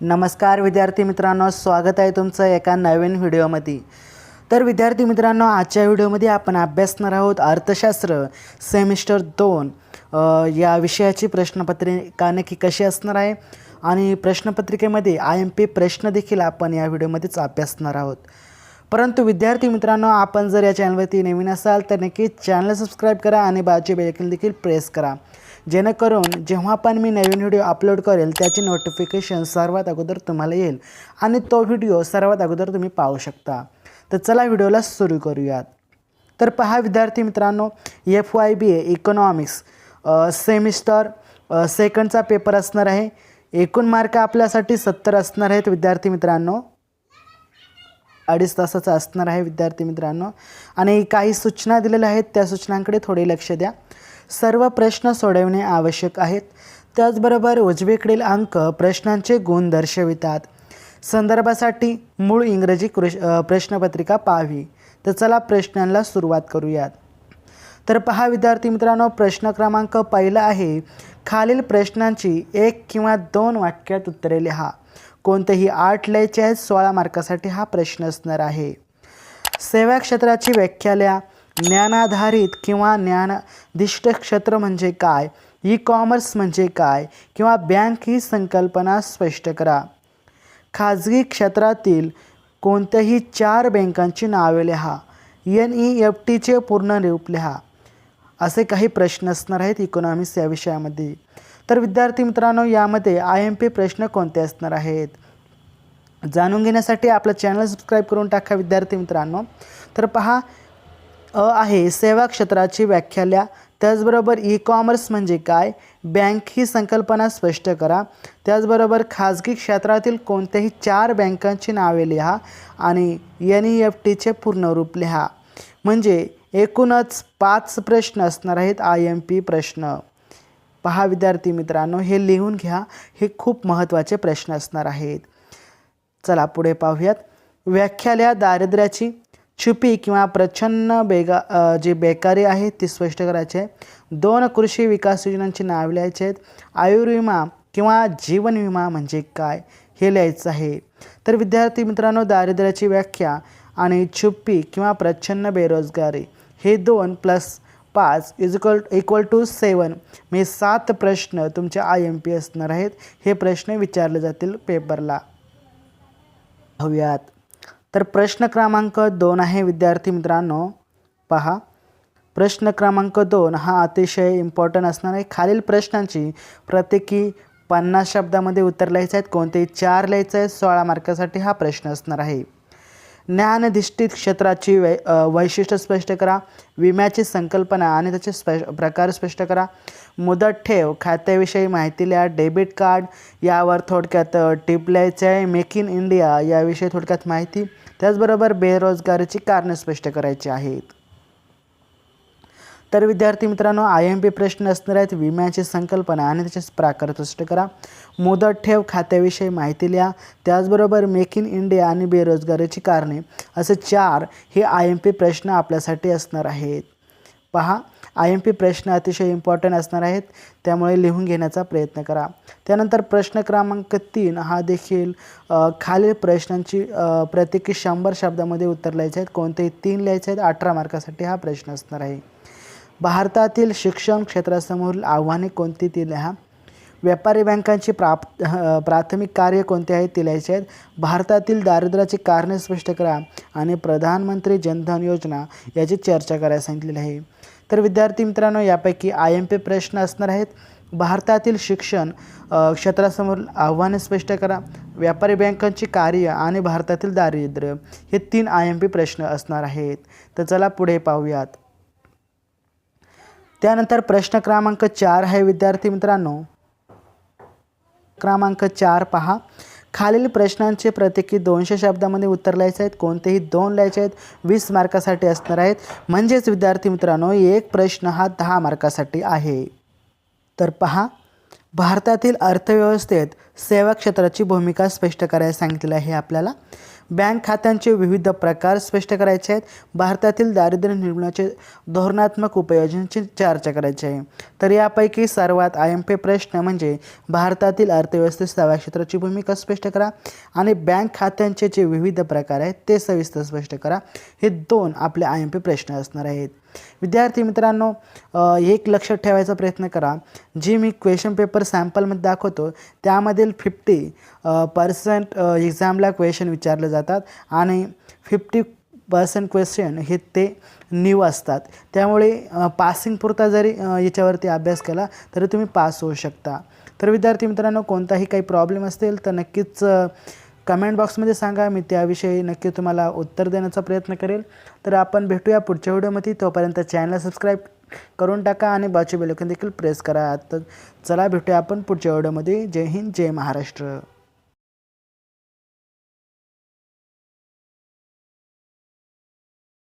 नमस्कार विद्यार्थी मित्रांनो, स्वागत आहे तुमचं एका नवीन व्हिडिओमध्ये। तर विद्यार्थी मित्रांनो, आजच्या व्हिडिओमध्ये आपण अभ्यासणार आहोत अर्थशास्त्र सेमिस्टर 2 या विषयाची प्रश्नपत्रिका नक्की कशी असणार आहे आणि प्रश्नपत्रिकेमध्ये IMP प्रश्न देखील आपण या व्हिडिओमध्येच अभ्यासणार आहोत। परंतु विद्यार्थी मित्रांनो, आपण जर या चॅनलवरती नवीन असाल तर नक्कीच चॅनल सबस्क्राइब करा आणि बाजूचे बेल आयकॉन देखील प्रेस करा, जेणेकरून जेव्हा पण मी नवीन व्हिडिओ अपलोड करेल त्याची नोटिफिकेशन सर्वात अगोदर तुम्हाला येईल आणि तो व्हिडिओ सर्वात अगोदर तुम्ही पाहू शकता। तर चला व्हिडिओला सुरू करूयात। तर पहा विद्यार्थी मित्रांनो, FYBA इकॉनॉमिक्स सेमिस्टर सेकंडचा पेपर असणार आहे। एकूण मार्क आपल्यासाठी 70 असणार आहेत विद्यार्थी मित्रांनो, 2.5 तासाचा असणार आहे विद्यार्थी मित्रांनो। आणि काही सूचना दिलेल्या आहेत, त्या सूचनांकडे थोडे लक्ष द्या। सर्व प्रश्न सोडवणे आवश्यक आहेत। त्याचबरोबर उजवीकडील अंक प्रश्नांचे गुण दर्शवितात। संदर्भासाठी मूळ इंग्रजी प्रश्नपत्रिका पाहावी। तर चला प्रश्नांना सुरुवात करूयात। तर पहा विद्यार्थी मित्रांनो, प्रश्न क्रमांक पहिला आहे, खालील प्रश्नांची 1 किंवा 2 वाक्यात उत्तरे लिहा। कोणतेही 8 लिहायचे आहेत। 16 मार्कासाठी हा प्रश्न असणार आहे। सेवा क्षेत्राची व्याख्या लिहा। ज्ञानाधारित किंवा ज्ञानाधिष्ठ क्षेत्र म्हणजे काय? ई-कॉमर्स म्हणजे काय? किंवा बँक ही संकल्पना स्पष्ट करा। खाजगी क्षेत्रातील कोणत्याही 4 बँकांची नावे लिहा। NEFTचे पूर्ण रूप लिहा। असे काही प्रश्न असणार आहेत इकॉनॉमिक्स या विषयामध्ये। तर विद्यार्थी मित्रांनो, यामध्ये IMP प्रश्न कोणते असणार आहेत जाणून घेण्यासाठी आपलं चॅनल सबस्क्राइब करून टाका विद्यार्थी मित्रांनो। तर पहा, आहे सेवा क्षेत्राची व्याख्या लिहा। त्याचबरोबर ई-कॉमर्स म्हणजे काय? बँक ही संकल्पना स्पष्ट करा। त्याचबरोबर खाजगी क्षेत्रातील कोणत्याही 4 बँकांची नावे लिहा आणि NEFTचे पूर्ण रूप लिहा। म्हणजे एकूणच 5 प्रश्न असणार आहेत IMP प्रश्न। पहा विद्यार्थी मित्रांनो, हे लिहून घ्या, हे खूप महत्त्वाचे प्रश्न असणार आहेत। चला पुढे पाहूयात। व्याख्या लिहा दारिद्र्याची। छुपी किंवा प्रच्छन्न बेकारी आहे ती स्पष्ट करायची आहे। 2 कृषी विकास योजनांची नावे लिहायची आहेत। आयुर्विमा किंवा जीवन विमा म्हणजे काय हे लिहायचं आहे। तर विद्यार्थी मित्रांनो, दारिद्र्याची व्याख्या आणि छुपी किंवा प्रच्छन्न बेरोजगारी हे 2 + 5 = 7 म्हणजे 7 प्रश्न तुमचे IMP असणार आहेत। हे प्रश्न विचारले जातील पेपरला। पाहूयात। तर प्रश्न क्रमांक 2 आहे विद्यार्थी मित्रांनो। पहा, प्रश्न क्रमांक 2 हा अतिशय इम्पॉर्टंट असणार आहे। खालील प्रश्नांची प्रत्येकी 50 शब्दामध्ये उत्तर लिहायचे आहेत। कोणतेही 4 लिहायचे आहेत। 16 मार्कासाठी हा प्रश्न असणार आहे। ज्ञानाधिष्ठित क्षेत्राची वैशिष्ट्य स्पष्ट करा। विम्याची संकल्पना आणि त्याचे प्रकार स्पष्ट करा। मुदत ठेव खात्याविषयी माहिती लिहा। डेबिट कार्ड यावर थोडक्यात टिप लिहायचे आहे। मेक इन इंडिया याविषयी थोडक्यात माहिती। त्याचबरोबर बेरोजगारीची कारणे स्पष्ट करायची आहेत। तर विद्यार्थी मित्रांनो, IMP प्रश्न असणार आहेत। विम्याची संकल्पना आणि त्याचे प्रकार स्पष्ट करा। मुदत ठेव खात्याविषयी माहिती लिहा। त्याचबरोबर मेक इन इंडिया आणि बेरोजगारीची कारणे असे 4 हे IMP प्रश्न आपल्यासाठी असणार आहेत। पहा, IMP प्रश्न अतिशय इम्पॉर्टंट असणार आहेत, त्यामुळे लिहून घेण्याचा प्रयत्न करा। त्यानंतर प्रश्न क्रमांक 3 हा देखील खालील प्रश्नांची प्रत्येकी 100 शब्दामध्ये उत्तर लिहायचे आहेत। कोणतेही 3 लिहायचे आहेत। 18 मार्कासाठी हा प्रश्न असणार आहे। भारतातील शिक्षण क्षेत्रासमोरील आव्हाने कोणती ती लिहा। व्यापारी बँकांची प्राथमिक कार्य कोणते आहेत ते लिहायचे आहेत। भारतातील दारिद्र्याची कारणे स्पष्ट करा आणि प्रधानमंत्री जनधन योजना याची चर्चा करायला सांगितलेली आहे। तर विद्यार्थी मित्रांनो, यापैकी IMP प्रश्न असणार आहेत। भारतातील शिक्षण क्षेत्रासमोर आव्हाने स्पष्ट करा, व्यापारी बँकांची कार्य आणि भारतातील दारिद्र्य हे 3 IMP प्रश्न असणार आहेत। तर चला पुढे पाहूयात। त्यानंतर प्रश्न क्रमांक 4 आहे विद्यार्थी मित्रांनो। क्रमांक 4 पहा, खालील प्रश्नांचे प्रत्येकी 200 शब्दामध्ये उत्तर लिहायचे आहेत। कोणतेही 2 लिहायचे आहेत। 20 मार्कासाठी असणार आहेत। म्हणजेच विद्यार्थी मित्रांनो, एक प्रश्न हा 10 मार्कासाठी आहे। तर पहा, भारतातील अर्थव्यवस्थेत सेवा क्षेत्राची भूमिका स्पष्ट करायला सांगितलेली आहे आपल्याला। बँक खात्यांचे विविध प्रकार स्पष्ट करायचे आहेत. भारतातील दारिद्र्य निर्मूलनाचे धोरणात्मक उपाययोजनांची चर्चा करायची आहे. तर यापैकी सर्वात IMP प्रश्न म्हणजे भारतातील अर्थव्यवस्थेत सेवा क्षेत्राची भूमिका स्पष्ट करा आणि बँक खात्यांचे जे विविध प्रकार आहेत ते सविस्तर स्पष्ट करा. हे 2 आपले IMP प्रश्न असणार आहेत. विद्यार्थी मित्रांनो, एक लक्षात ठेवायचा प्रयत्न करा, जी मी क्वेश्चन पेपर सॅम्पलमध्ये दाखवतो त्यामधील 50% एक्झामला क्वेश्चन विचारले जातात आणि 50% क्वेश्चन हे ते न्यू असतात. त्यामुळे पासिंगपुरता जरी याच्यावरती अभ्यास केला तरी तुम्ही पास होऊ शकता. तर विद्यार्थी मित्रांनो, कोणताही काही प्रॉब्लेम असतील तर नक्कीच कमेंट बॉक्समध्ये सांगा. मी त्याविषयी नक्की तुम्हाला उत्तर देण्याचा प्रयत्न करेल. तर आपण भेटूया पुढच्या व्हिडिओमध्ये. तोपर्यंत चॅनलला सबस्क्राईब करून टाका आणि बाजूचे बेल आयकॉन देखील प्रेस करा. तर चला भेटूया आपण पुढच्या व्हिडिओमध्ये. जय हिंद, जय महाराष्ट्र.